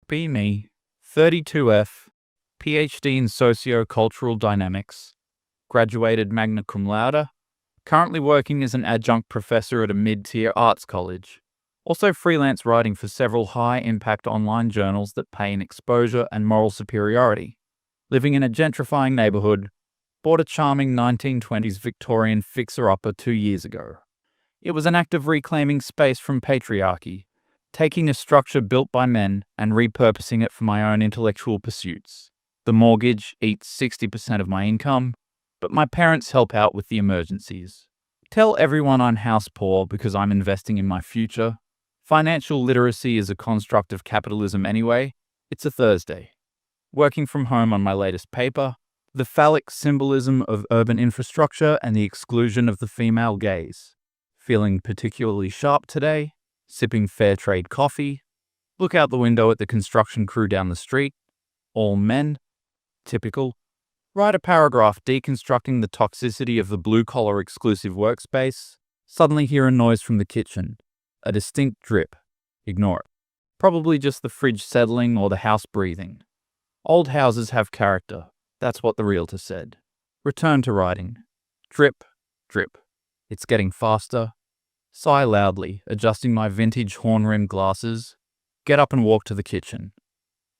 Be me, 32F, PhD in socio-cultural dynamics, graduated magna cum laude, currently working as an adjunct professor at a mid-tier arts college. Also freelance writing for several high-impact online journals that pay in exposure and moral superiority. Living in a gentrifying neighborhood, bought a charming 1920s Victorian fixer-upper 2 years ago. It was an act of reclaiming space from patriarchy, taking a structure built by men and repurposing it for my own intellectual pursuits. The mortgage eats 60% of my income, but my parents help out with the emergencies. Tell everyone I'm house poor because I'm investing in my future. Financial literacy is a construct of capitalism anyway. It's a Thursday. Working from home on my latest paper, the phallic symbolism of urban infrastructure and the exclusion of the female gaze. Feeling particularly sharp today, sipping fair trade coffee. Look out the window at the construction crew down the street. All men. Typical. Write a paragraph deconstructing the toxicity of the blue-collar exclusive workspace. Suddenly hear a noise from the kitchen. A distinct drip. Ignore it. Probably just the fridge settling or the house breathing. Old houses have character. That's what the realtor said. Return to writing. Drip, drip. It's getting faster. Sigh loudly, adjusting my vintage horn-rimmed glasses. Get up and walk to the kitchen.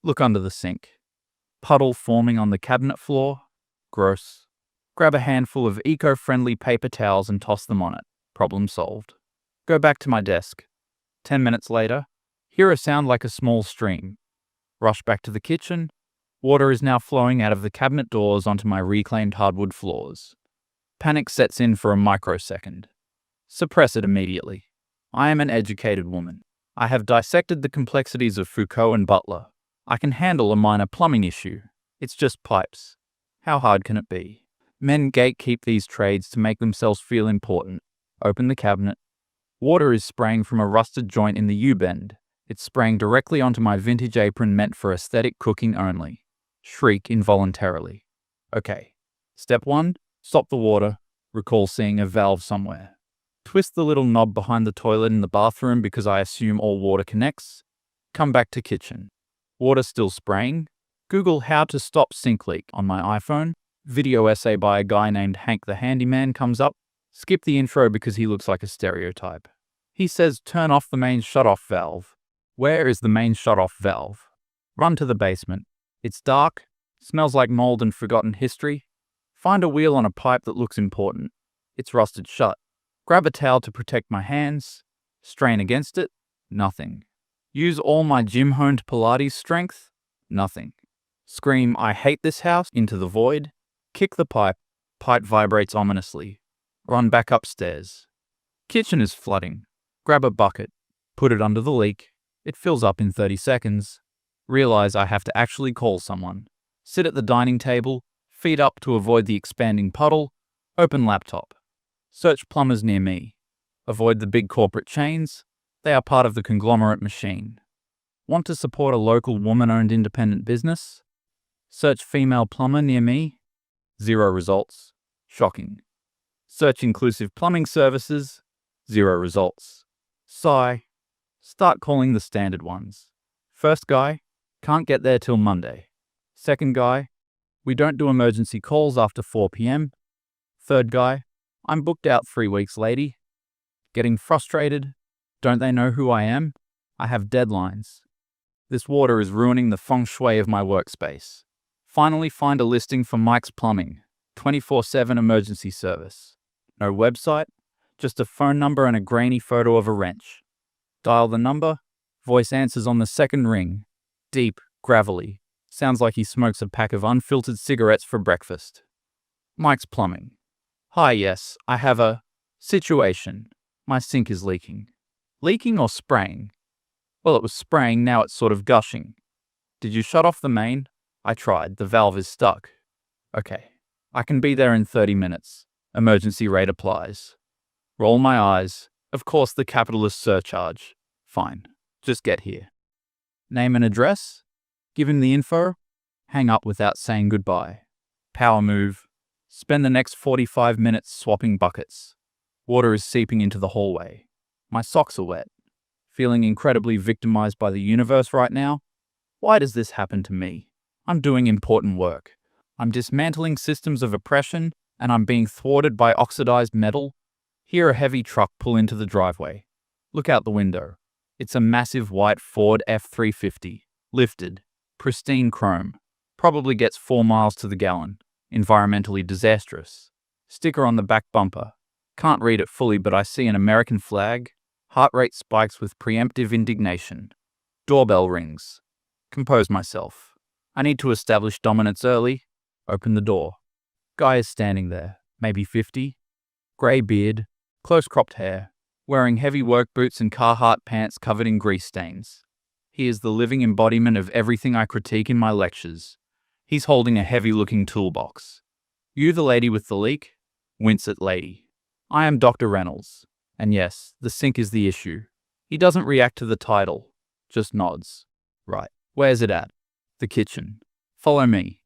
Look under the sink. Puddle forming on the cabinet floor. Gross. Grab a handful of eco-friendly paper towels and toss them on it. Problem solved. Go back to my desk. 10 minutes later, hear a sound like a small stream. Rush back to the kitchen. Water is now flowing out of the cabinet doors onto my reclaimed hardwood floors. Panic sets in for a microsecond. Suppress it immediately. I am an educated woman. I have dissected the complexities of Foucault and Butler. I can handle a minor plumbing issue. It's just pipes. How hard can it be? Men gatekeep these trades to make themselves feel important. Open the cabinet. Water is spraying from a rusted joint in the U-bend. It's spraying directly onto my vintage apron meant for aesthetic cooking only. Shriek involuntarily. Okay. Step 1. Stop the water. Recall seeing a valve somewhere. Twist the little knob behind the toilet in the bathroom because I assume all water connects. Come back to kitchen. Water still spraying. Google how to stop sink leak on my iPhone. Video essay by a guy named Hank the Handyman comes up. Skip the intro because he looks like a stereotype. He says turn off the main shutoff valve. Where is the main shutoff valve? Run to the basement. It's dark. Smells like mold and forgotten history. Find a wheel on a pipe that looks important. It's rusted shut. Grab a towel to protect my hands. Strain against it. Nothing. Use all my gym-honed Pilates strength. Nothing. Scream, I hate this house, into the void. Kick the pipe. Pipe vibrates ominously. Run back upstairs. Kitchen is flooding. Grab a bucket. Put it under the leak. It fills up in 30 seconds. Realize I have to actually call someone. Sit at the dining table. Feet up to avoid the expanding puddle. Open laptop. Search plumbers near me. Avoid the big corporate chains. They are part of the conglomerate machine. Want to support a local woman-owned independent business? Search female plumber near me. 0 results. Shocking. Search inclusive plumbing services. 0 results. Sigh. Start calling the standard ones. First guy, can't get there till Monday. Second guy, we don't do emergency calls after 4 p.m. Third guy, I'm booked out 3 weeks, lady. Getting frustrated. Don't they know who I am? I have deadlines. This water is ruining the feng shui of my workspace. Finally find a listing for Mike's Plumbing, 24/7 emergency service. No website, just a phone number and a grainy photo of a wrench. Dial the number, voice answers on the second ring. Deep, gravelly. Sounds like he smokes a pack of unfiltered cigarettes for breakfast. Mike's Plumbing. Hi, yes, I have a situation. My sink is leaking. Leaking or spraying? Well, it was spraying, now it's sort of gushing. Did you shut off the main? I tried, the valve is stuck. Okay, I can be there in 30 minutes. Emergency rate applies. Roll my eyes. Of course, the capitalist surcharge. Fine, just get here. Name and address? Give him the info. Hang up without saying goodbye. Power move. Spend the next 45 minutes swapping buckets. Water is seeping into the hallway. My socks are wet. Feeling incredibly victimized by the universe right now? Why does this happen to me? I'm doing important work. I'm dismantling systems of oppression, and I'm being thwarted by oxidized metal. Hear a heavy truck pull into the driveway. Look out the window. It's a massive white Ford F-350, lifted, pristine chrome. Probably gets 4 miles to the gallon. Environmentally disastrous. Sticker on the back bumper. Can't read it fully, but I see an American flag. Heart rate spikes with preemptive indignation. Doorbell rings. Compose myself. I need to establish dominance early. Open the door. Guy is standing there, maybe 50. Grey beard, close-cropped hair, wearing heavy work boots and Carhartt pants covered in grease stains. He is the living embodiment of everything I critique in my lectures. He's holding a heavy-looking toolbox. You the lady with the leak? Wince at lady. I am Dr. Reynolds. And yes, the sink is the issue. He doesn't react to the title, just nods. Right. Where's it at? The kitchen. Follow me.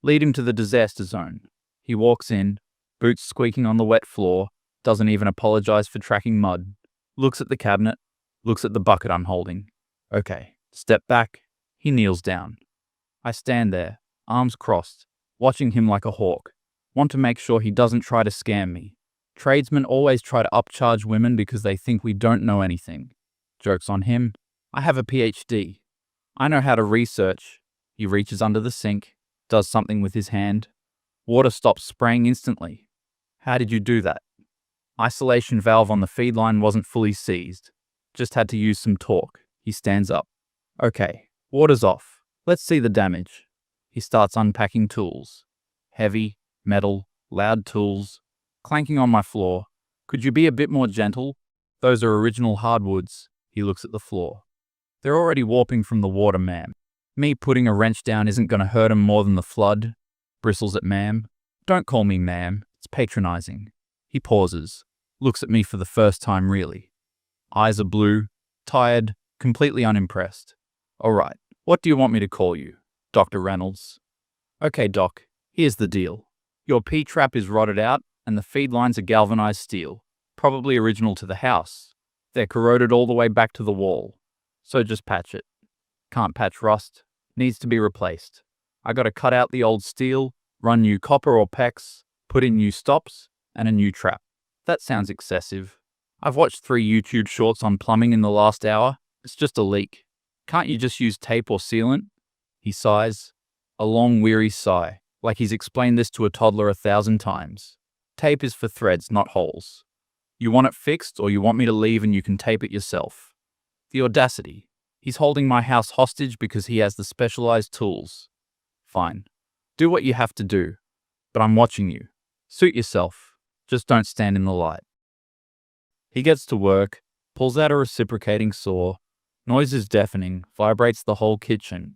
Lead him to the disaster zone. He walks in, boots squeaking on the wet floor, doesn't even apologize for tracking mud. Looks at the cabinet, looks at the bucket I'm holding. Okay, step back. He kneels down. I stand there, arms crossed, watching him like a hawk. Want to make sure he doesn't try to scam me. Tradesmen always try to upcharge women because they think we don't know anything. Joke's on him. I have a PhD. I know how to research. He reaches under the sink, does something with his hand. Water stops spraying instantly. How did you do that? Isolation valve on the feed line wasn't fully seized. Just had to use some torque. He stands up. Okay, water's off. Let's see the damage. He starts unpacking tools. Heavy, metal, loud tools. Clanking on my floor. Could you be a bit more gentle? Those are original hardwoods. He looks at the floor. They're already warping from the water, ma'am. Me putting a wrench down isn't going to hurt 'em more than the flood. Bristles at ma'am. Don't call me ma'am. It's patronizing. He pauses. Looks at me for the first time really. Eyes are blue. Tired. Completely unimpressed. All right. What do you want me to call you? Dr. Reynolds. Okay, Doc. Here's the deal. Your P-trap is rotted out, and the feed lines are galvanized steel. Probably original to the house. They're corroded all the way back to the wall. So just patch it. Can't patch rust. Needs to be replaced. I gotta cut out the old steel, run new copper or PEX, put in new stops, and a new trap. That sounds excessive. I've watched 3 YouTube shorts on plumbing in the last hour. It's just a leak. Can't you just use tape or sealant? He sighs. A long, weary sigh, like he's explained this to a toddler 1,000 times. Tape is for threads, not holes. You want it fixed, or you want me to leave and you can tape it yourself. The audacity. He's holding my house hostage because he has the specialized tools. Fine. Do what you have to do. But I'm watching you. Suit yourself. Just don't stand in the light. He gets to work, pulls out a reciprocating saw. Noise is deafening, vibrates the whole kitchen.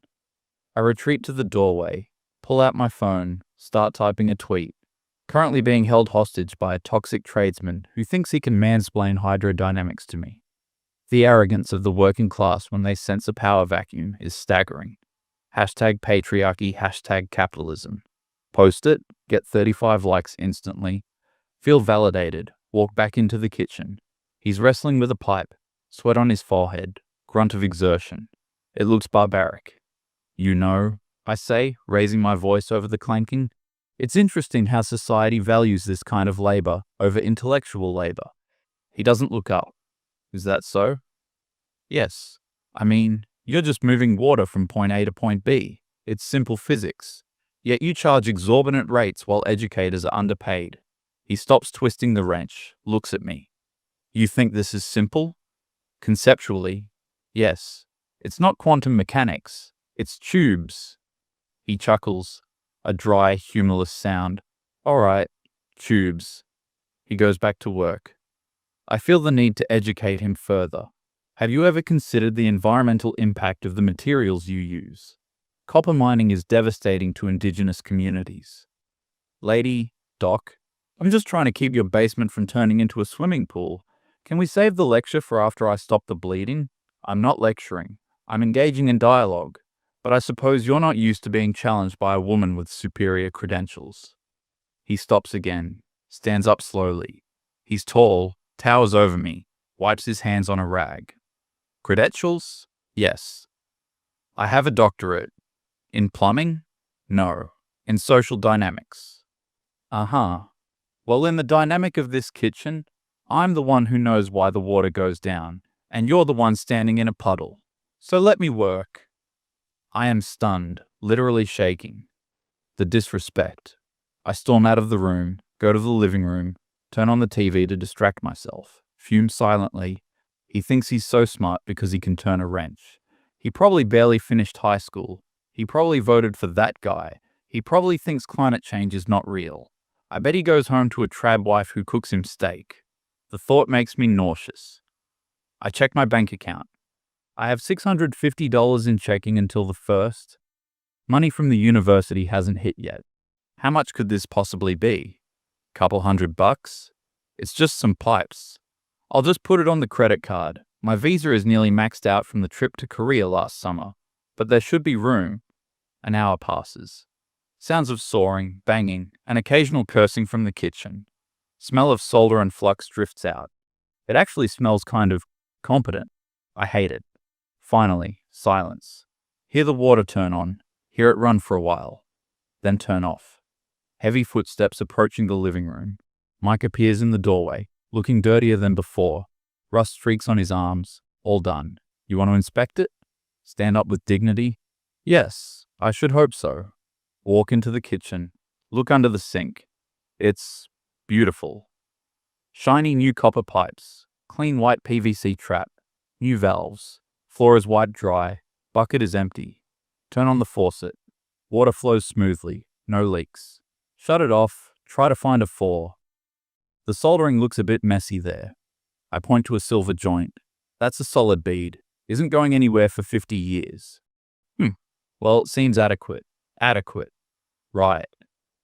I retreat to the doorway, pull out my phone, start typing a tweet. Currently being held hostage by a toxic tradesman who thinks he can mansplain hydrodynamics to me. The arrogance of the working class when they sense a power vacuum is staggering. Hashtag patriarchy, hashtag capitalism. Post it, get 35 likes instantly. Feel validated, walk back into the kitchen. He's wrestling with a pipe, sweat on his forehead, grunt of exertion. It looks barbaric. You know, I say, raising my voice over the clanking. It's interesting how society values this kind of labor over intellectual labor. He doesn't look up. Is that so? Yes. I mean, you're just moving water from point A to point B. It's simple physics. Yet you charge exorbitant rates while educators are underpaid. He stops twisting the wrench, looks at me. You think this is simple? Conceptually, yes. It's not quantum mechanics. It's tubes. He chuckles, a dry, humorless sound. All right, tubes. He goes back to work. I feel the need to educate him further. Have you ever considered the environmental impact of the materials you use? Copper mining is devastating to indigenous communities. Lady, Doc, I'm just trying to keep your basement from turning into a swimming pool. Can we save the lecture for after I stop the bleeding? I'm not lecturing. I'm engaging in dialogue. But I suppose you're not used to being challenged by a woman with superior credentials. He stops again, stands up slowly. He's tall, towers over me, wipes his hands on a rag. Credentials? Yes. I have a doctorate. In plumbing? No. In social dynamics. Uh-huh. Well, in the dynamic of this kitchen, I'm the one who knows why the water goes down, and you're the one standing in a puddle. So let me work. I am stunned, literally shaking. The disrespect. I storm out of the room, go to the living room, turn on the TV to distract myself, fume silently. He thinks he's so smart because he can turn a wrench. He probably barely finished high school. He probably voted for that guy. He probably thinks climate change is not real. I bet he goes home to a trad wife who cooks him steak. The thought makes me nauseous. I check my bank account. I have $650 in checking until the 1st. Money from the university hasn't hit yet. How much could this possibly be? Couple $100? It's just some pipes. I'll just put it on the credit card. My visa is nearly maxed out from the trip to Korea last summer, but there should be room. An hour passes. Sounds of sawing, banging, and occasional cursing from the kitchen. Smell of solder and flux drifts out. It actually smells kind of competent. I hate it. Finally, silence. Hear the water turn on. Hear it run for a while. Then turn off. Heavy footsteps approaching the living room. Mike appears in the doorway, looking dirtier than before. Rust streaks on his arms. All done. You want to inspect it? Stand up with dignity? Yes, I should hope so. Walk into the kitchen. Look under the sink. It's beautiful. Shiny new copper pipes. Clean white PVC trap. New valves. Floor is wiped dry. Bucket is empty. Turn on the faucet. Water flows smoothly. No leaks. Shut it off. Try to find a flaw. The soldering looks a bit messy there. I point to a silver joint. That's a solid bead. Isn't going anywhere for 50 years. Well, it seems adequate. Adequate. Right.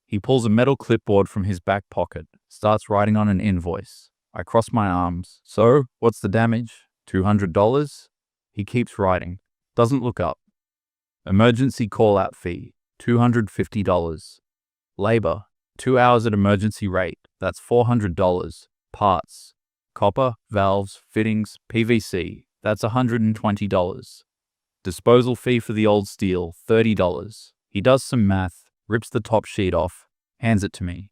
He pulls a metal clipboard from his back pocket, starts writing on an invoice. I cross my arms. So, what's the damage? $200? He keeps writing. Doesn't look up. Emergency call-out fee. $250. Labor. 2 hours at emergency rate. That's $400. Parts. Copper, valves, fittings, PVC. That's $120. Disposal fee for the old steel. $30. He does some math, rips the top sheet off, hands it to me.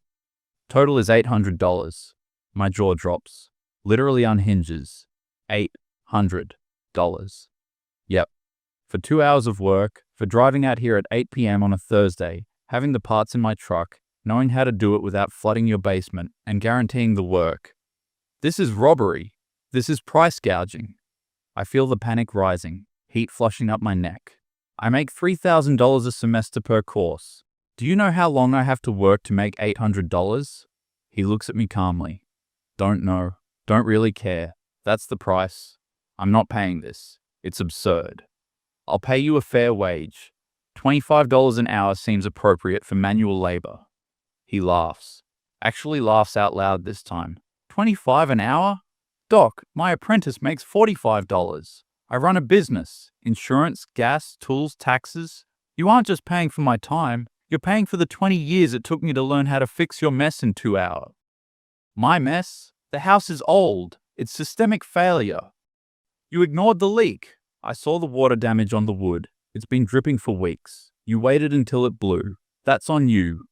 Total is $800. My jaw drops. Literally unhinges. $800. Yep. For 2 hours of work, for driving out here at 8 p.m. on a Thursday, having the parts in my truck, knowing how to do it without flooding your basement, and guaranteeing the work. This is robbery. This is price gouging. I feel the panic rising, heat flushing up my neck. I make $3,000 a semester per course. Do you know how long I have to work to make $800? He looks at me calmly. Don't know. Don't really care. That's the price. I'm not paying this. It's absurd. I'll pay you a fair wage. $25 an hour seems appropriate for manual labor. He laughs. Actually laughs out loud this time. $25 an hour? Doc, my apprentice makes $45. I run a business. Insurance, gas, tools, taxes. You aren't just paying for my time. You're paying for the 20 years it took me to learn how to fix your mess in 2 hours. My mess? The house is old. It's systemic failure. You ignored the leak. I saw the water damage on the wood. It's been dripping for weeks. You waited until it blew. That's on you.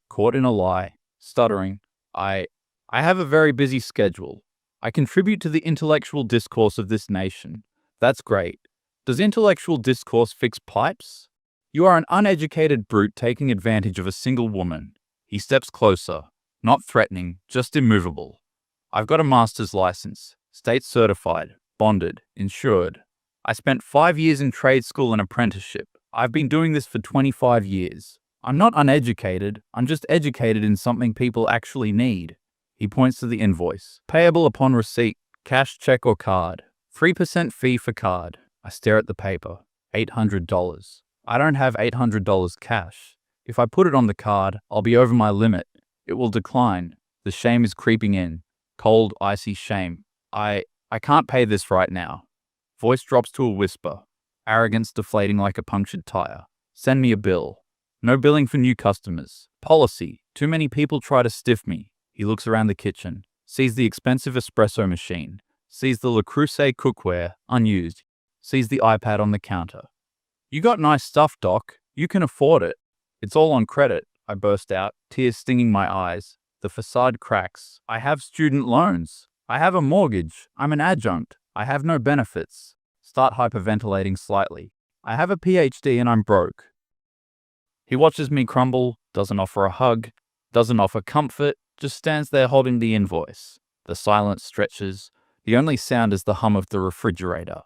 Caught in a lie. Stuttering. I have a very busy schedule. I contribute to the intellectual discourse of this nation. That's great. Does intellectual discourse fix pipes? You are an uneducated brute taking advantage of a single woman. He steps closer. Not threatening, just immovable. I've got a master's license. State certified. Bonded. Insured. I spent 5 years in trade school and apprenticeship. I've been doing this for 25 years. I'm not uneducated. I'm just educated in something people actually need. He points to the invoice. Payable upon receipt. Cash, check, or card. 3% fee for card. I stare at the paper. $800. I don't have $800 cash. If I put it on the card, I'll be over my limit. It will decline. The shame is creeping in. Cold, icy shame. I can't pay this right now. Voice drops to a whisper. Arrogance deflating like a punctured tire. Send me a bill. No billing for new customers. Policy. Too many people try to stiff me. He looks around the kitchen. Sees the expensive espresso machine. Sees the Le Creuset cookware, unused. Sees the iPad on the counter. You got nice stuff, Doc. You can afford it. It's all on credit, I burst out, tears stinging my eyes. The facade cracks. I have student loans. I have a mortgage. I'm an adjunct. I have no benefits. Start hyperventilating slightly. I have a PhD and I'm broke. He watches me crumble, doesn't offer a hug, doesn't offer comfort, just stands there holding the invoice. The silence stretches. The only sound is the hum of the refrigerator.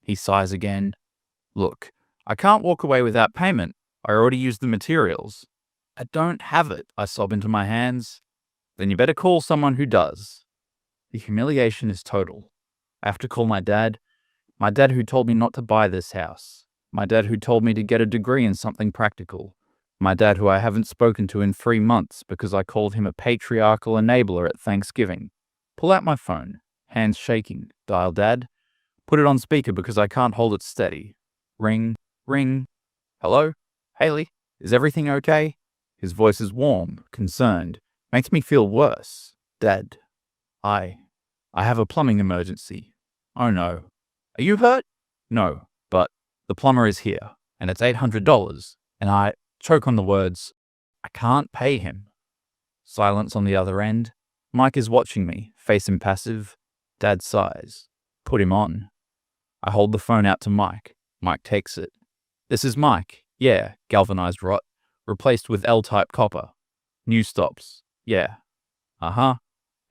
He sighs again. Look, I can't walk away without payment. I already used the materials. I don't have it, I sob into my hands. Then you better call someone who does. The humiliation is total. I have to call my dad who told me not to buy this house. My dad who told me to get a degree in something practical. My dad who I haven't spoken to in 3 months because I called him a patriarchal enabler at Thanksgiving. Pull out my phone, hands shaking, dial Dad. Put it on speaker because I can't hold it steady. Ring, ring. Hello? Haley, is everything okay? His voice is warm, concerned. Makes me feel worse. Dad, I have a plumbing emergency. Oh no. Are you hurt? No, but the plumber is here, and it's $800, and I choke on the words. I can't pay him. Silence on the other end. Mike is watching me, face impassive. Dad sighs. Put him on. I hold the phone out to Mike. Mike takes it. This is Mike. Yeah, galvanized rot. Replaced with L-type copper. New stops. Yeah. Uh-huh.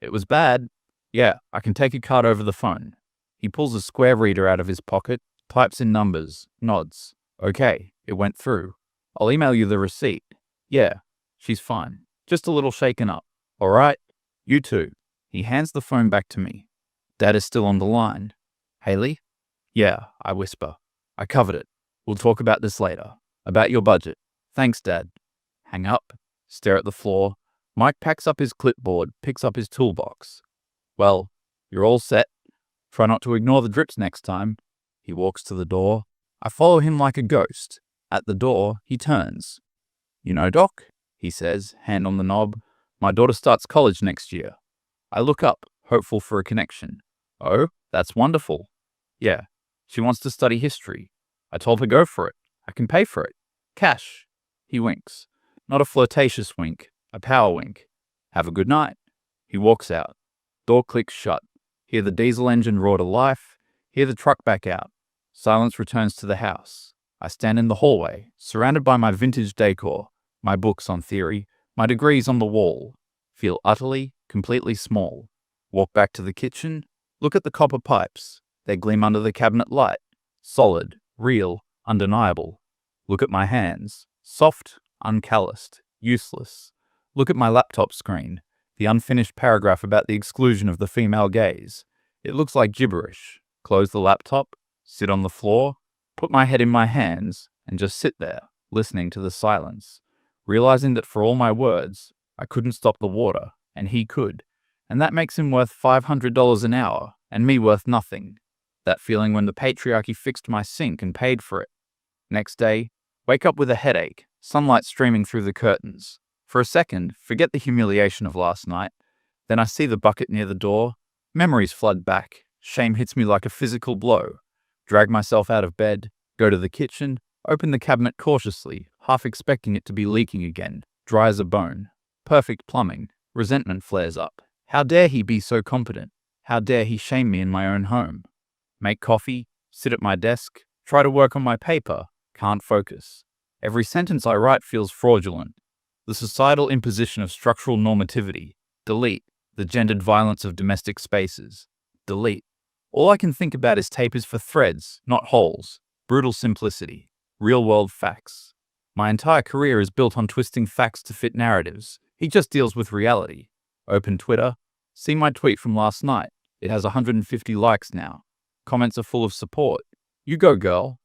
It was bad. Yeah, I can take a card over the phone. He pulls a square reader out of his pocket, types in numbers, nods. Okay, it went through. I'll email you the receipt. Yeah, she's fine. Just a little shaken up. All right? You too. He hands the phone back to me. Dad is still on the line. Haley? Yeah, I whisper. I covered it. We'll talk about this later. About your budget. Thanks, Dad. Hang up. Stare at the floor. Mike packs up his clipboard, picks up his toolbox. Well, you're all set. Try not to ignore the drips next time. He walks to the door. I follow him like a ghost. At the door, he turns. You know, Doc, he says, hand on the knob. My daughter starts college next year. I look up, hopeful for a connection. Oh, that's wonderful. Yeah, she wants to study history. I told her go for it. I can pay for it. Cash. He winks. Not a flirtatious wink, a power wink. Have a good night. He walks out. Door clicks shut. Hear the diesel engine roar to life. Hear the truck back out. Silence returns to the house. I stand in the hallway, surrounded by my vintage decor, my books on theory, my degrees on the wall. Feel utterly, completely small. Walk back to the kitchen. Look at the copper pipes. They gleam under the cabinet light. Solid, real, undeniable. Look at my hands. Soft, uncalloused, useless. Look at my laptop screen. The unfinished paragraph about the exclusion of the female gaze. It looks like gibberish. Close the laptop, sit on the floor, put my head in my hands, and just sit there, listening to the silence, realizing that for all my words, I couldn't stop the water, and he could, and that makes him worth $500 an hour, and me worth nothing. That feeling when the patriarchy fixed my sink and paid for it. Next day, wake up with a headache, sunlight streaming through the curtains. For a second, forget the humiliation of last night. Then I see the bucket near the door. Memories flood back. Shame hits me like a physical blow. Drag myself out of bed, go to the kitchen, open the cabinet cautiously, half expecting it to be leaking again, dry as a bone. Perfect plumbing. Resentment flares up. How dare he be so competent? How dare he shame me in my own home? Make coffee, sit at my desk, try to work on my paper, can't focus. Every sentence I write feels fraudulent. The societal imposition of structural normativity. Delete. The gendered violence of domestic spaces. Delete. All I can think about is tape is for threads, not holes. Brutal simplicity. Real-world facts. My entire career is built on twisting facts to fit narratives. He just deals with reality. Open Twitter. See my tweet from last night. It has 150 likes now. Comments are full of support. You go, girl.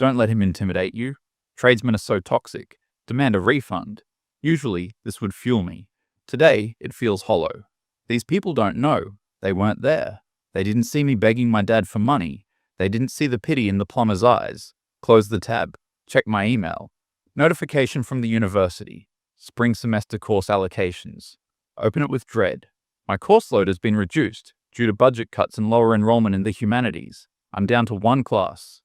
Don't let him intimidate you. Tradesmen are so toxic. Demand a refund. Usually, this would fuel me. Today, it feels hollow. These people don't know. They weren't there. They didn't see me begging my dad for money. They didn't see the pity in the plumber's eyes. Close the tab. Check my email. Notification from the university. Spring semester course allocations. Open it with dread. My course load has been reduced due to budget cuts and lower enrollment in the humanities. I'm down to one class.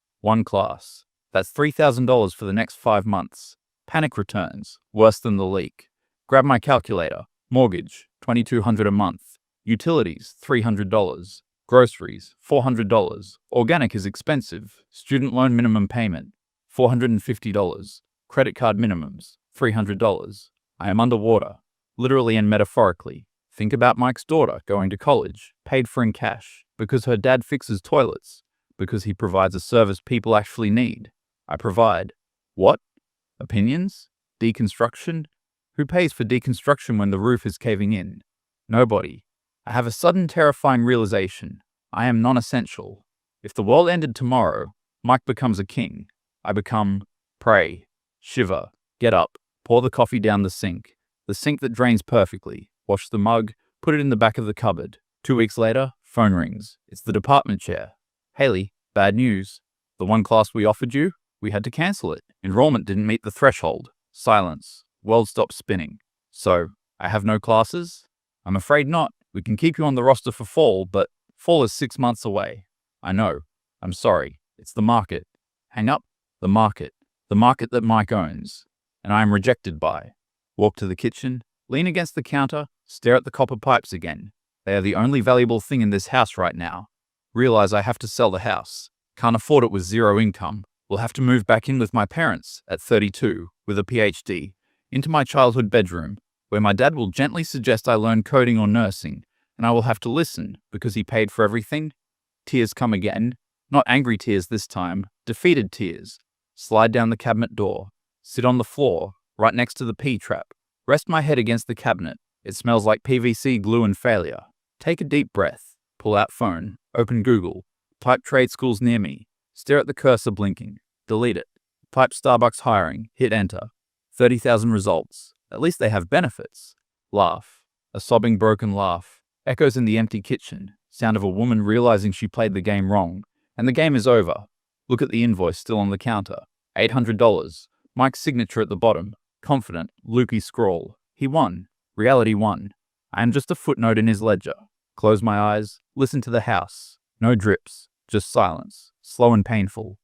That's $3,000 for the next 5 months. Panic returns, worse than the leak. Grab my calculator. Mortgage, $2,200 a month. Utilities, $300. Groceries, $400. Organic is expensive. Student loan minimum payment, $450. Credit card minimums, $300. I am underwater, literally and metaphorically. Think about Mike's daughter going to college, paid for in cash, because her dad fixes toilets, because he provides a service people actually need. I provide. What? Opinions? Deconstruction? Who pays for deconstruction when the roof is caving in? Nobody. I have a sudden terrifying realization. I am non-essential. If the world ended tomorrow, Mike becomes a king. I become pray, shiver, get up, pour the coffee down the sink that drains perfectly, wash the mug, put it in the back of the cupboard. 2 weeks later, phone rings. It's the department chair. Haley, bad news. The one class we offered you, we had to cancel it. Enrollment didn't meet the threshold. Silence. World stopped spinning. So, I have no classes? I'm afraid not. We can keep you on the roster for fall, but fall is 6 months away. I know. I'm sorry. It's the market. Hang up. The market. The market that Mike owns. And I am rejected by. Walk to the kitchen, lean against the counter, stare at the copper pipes again. They are the only valuable thing in this house right now. Realize I have to sell the house. Can't afford it with zero income. Will have to move back in with my parents at 32 with a PhD into my childhood bedroom, where my dad will gently suggest I learn coding or nursing, and I will have to listen because he paid for everything. Tears come again, not angry tears this time, defeated tears. Slide down the cabinet door, sit on the floor, right next to the P-trap, rest my head against the cabinet. It smells like PVC glue and failure. Take a deep breath, pull out phone, open Google, type trade schools near me, stare at the cursor blinking, delete it, type Starbucks hiring, hit enter. 30,000 results. At least they have benefits. Laugh. A sobbing broken laugh. Echoes in the empty kitchen. Sound of a woman realizing she played the game wrong. And the game is over. Look at the invoice still on the counter. $800. Mike's signature at the bottom. Confident, Lukey scrawl. He won. Reality won. I am just a footnote in his ledger. Close my eyes. Listen to the house. No drips. Just silence. Slow and painful.